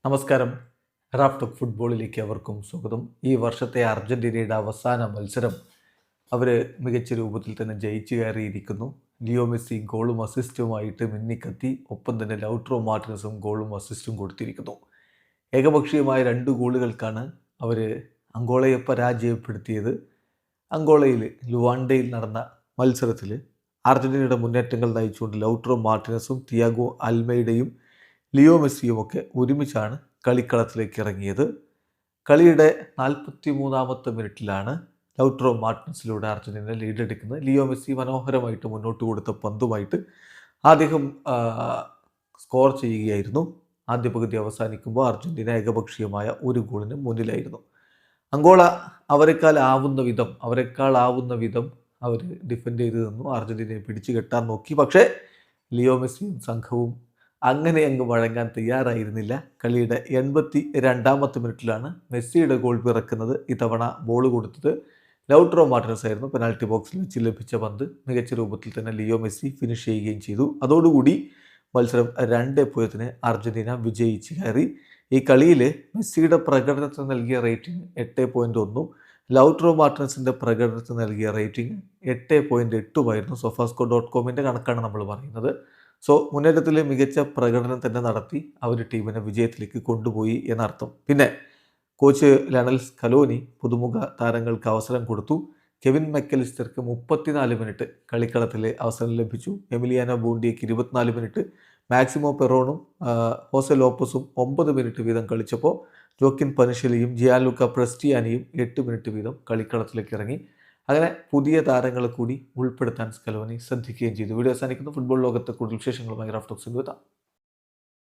നമസ്കാരം. Raf talk ഫുട്ബോളിലേക്ക് അവർക്കും സ്വാഗതം. ഈ വർഷത്തെ അർജന്റീനയുടെ അവസാന മത്സരം അവർ മികച്ച രൂപത്തിൽ തന്നെ ജയിച്ചു കയറിയിരിക്കുന്നു. ലിയോ മെസ്സി ഗോളും അസിസ്റ്റുമായിട്ട് മിന്നിക്കത്തി. ഒപ്പം തന്നെ ലൗട്രോ മാർട്ടിനസും ഗോളും അസിസ്റ്റും കൊടുത്തിരിക്കുന്നു. ഏകപക്ഷീയമായ 2 ഗോളുകൾക്കാണ് അവർ അങ്കോളയെ പരാജയപ്പെടുത്തിയത്. അങ്കോളയിൽ ലുവാണ്ടയിൽ നടന്ന മത്സരത്തിൽ അർജന്റീനയുടെ മുന്നേറ്റങ്ങൾ നയിച്ചുകൊണ്ട് ലൗട്രോ മാർട്ടിനസും തിയാഗോ അൽമൈഡയും ലിയോ മെസ്സിയുമൊക്കെ ഒരുമിച്ചാണ് കളിക്കളത്തിലേക്ക് ഇറങ്ങിയത്. കളിയുടെ 43-ാമത്തെ മിനിറ്റിലാണ് ലൗട്രോ മാർട്ടിനസിലൂടെ അർജന്റീന ലീഡെടുക്കുന്നത്. ലിയോ മെസ്സി മനോഹരമായിട്ട് മുന്നോട്ട് കൊടുത്ത പന്തുമായിട്ട് അദ്ദേഹം സ്കോർ ചെയ്യുകയായിരുന്നു. ആദ്യ പകുതി അവസാനിക്കുമ്പോൾ അർജന്റീന ഏകപക്ഷീയമായ 1 ഗോളിന് മുന്നിലായിരുന്നു. അങ്കോള അവരെക്കാൾ ആവുന്ന വിധം അവർ ഡിഫെൻഡ് ചെയ്ത് നിന്നു. അർജന്റീനയെ പിടിച്ചു കെട്ടാൻ നോക്കി. പക്ഷേ ലിയോ മെസ്സിയും സംഘവും അങ്ങനെ അങ്ങ് വഴങ്ങാൻ തയ്യാറായിരുന്നില്ല. കളിയുടെ 82-ാമത്തെ മിനിറ്റിലാണ് മെസ്സിയുടെ ഗോൾ പിറക്കുന്നത്. ഇത്തവണ ബോൾ കൊടുത്തത് ലൗട്രോ മാർട്ടിനസ് ആയിരുന്നു. പെനാൽറ്റി ബോക്സിൽ വെച്ച് ലഭിച്ച പന്ത് മികച്ച രൂപത്തിൽ തന്നെ ലിയോ മെസ്സി ഫിനിഷ് ചെയ്യുകയും ചെയ്തു. അതോടുകൂടി മത്സരം 2-0 അർജന്റീന വിജയിച്ച് കയറി. ഈ കളിയിൽ മെസ്സിയുടെ പ്രകടനത്തിന് നൽകിയ റേറ്റിംഗ് 8.1, ലൗട്രോ മാർട്ടിനസിൻ്റെ പ്രകടനത്തിന് നൽകിയ റേറ്റിംഗ് 8.8 Sofascore.comൻ്റെ കണക്കാണ് നമ്മൾ പറയുന്നത്. സോ മുന്നേറ്റത്തിൽ മികച്ച പ്രകടനം തന്നെ നടത്തി അവർ ടീമിനെ വിജയത്തിലേക്ക് കൊണ്ടുപോയി എന്നർത്ഥം. പിന്നെ കോച്ച് ലയണൽ സ്കലോനി പുതുമുഖ താരങ്ങൾക്ക് അവസരം കൊടുത്തു. കെവിൻ മെക്കലിസ്റ്റർക്ക് 34 മിനിറ്റ് കളിക്കളത്തിലെ അവസരം ലഭിച്ചു. എമിലിയാനോ ബൂണ്ടിയയ്ക്ക് 24 മിനിറ്റ്, മാക്സിമോ പെറോണും ഹോസെ ലോപ്പസും 9 മിനിറ്റ് വീതം കളിച്ചപ്പോൾ ജോക്കിൻ പനിഷലിയും ജിയാൻലൂക്ക പ്രസ്റ്റിയാനിയും 8 മിനിറ്റ് വീതം കളിക്കളത്തിലേക്ക് ഇറങ്ങി. അങ്ങനെ പുതിയ താരങ്ങളെ കൂടി ഉൾപ്പെടുത്താൻ സ്കലോനി ശ്രദ്ധിക്കുകയും ചെയ്തു. വീഡിയോ അവസാനിക്കുന്നു. ഫുട്ബോൾ ലോകത്തെ കൂടുതൽ വിശേഷങ്ങളുമായി റാഫ് ടോക്സിൽ എത്താം.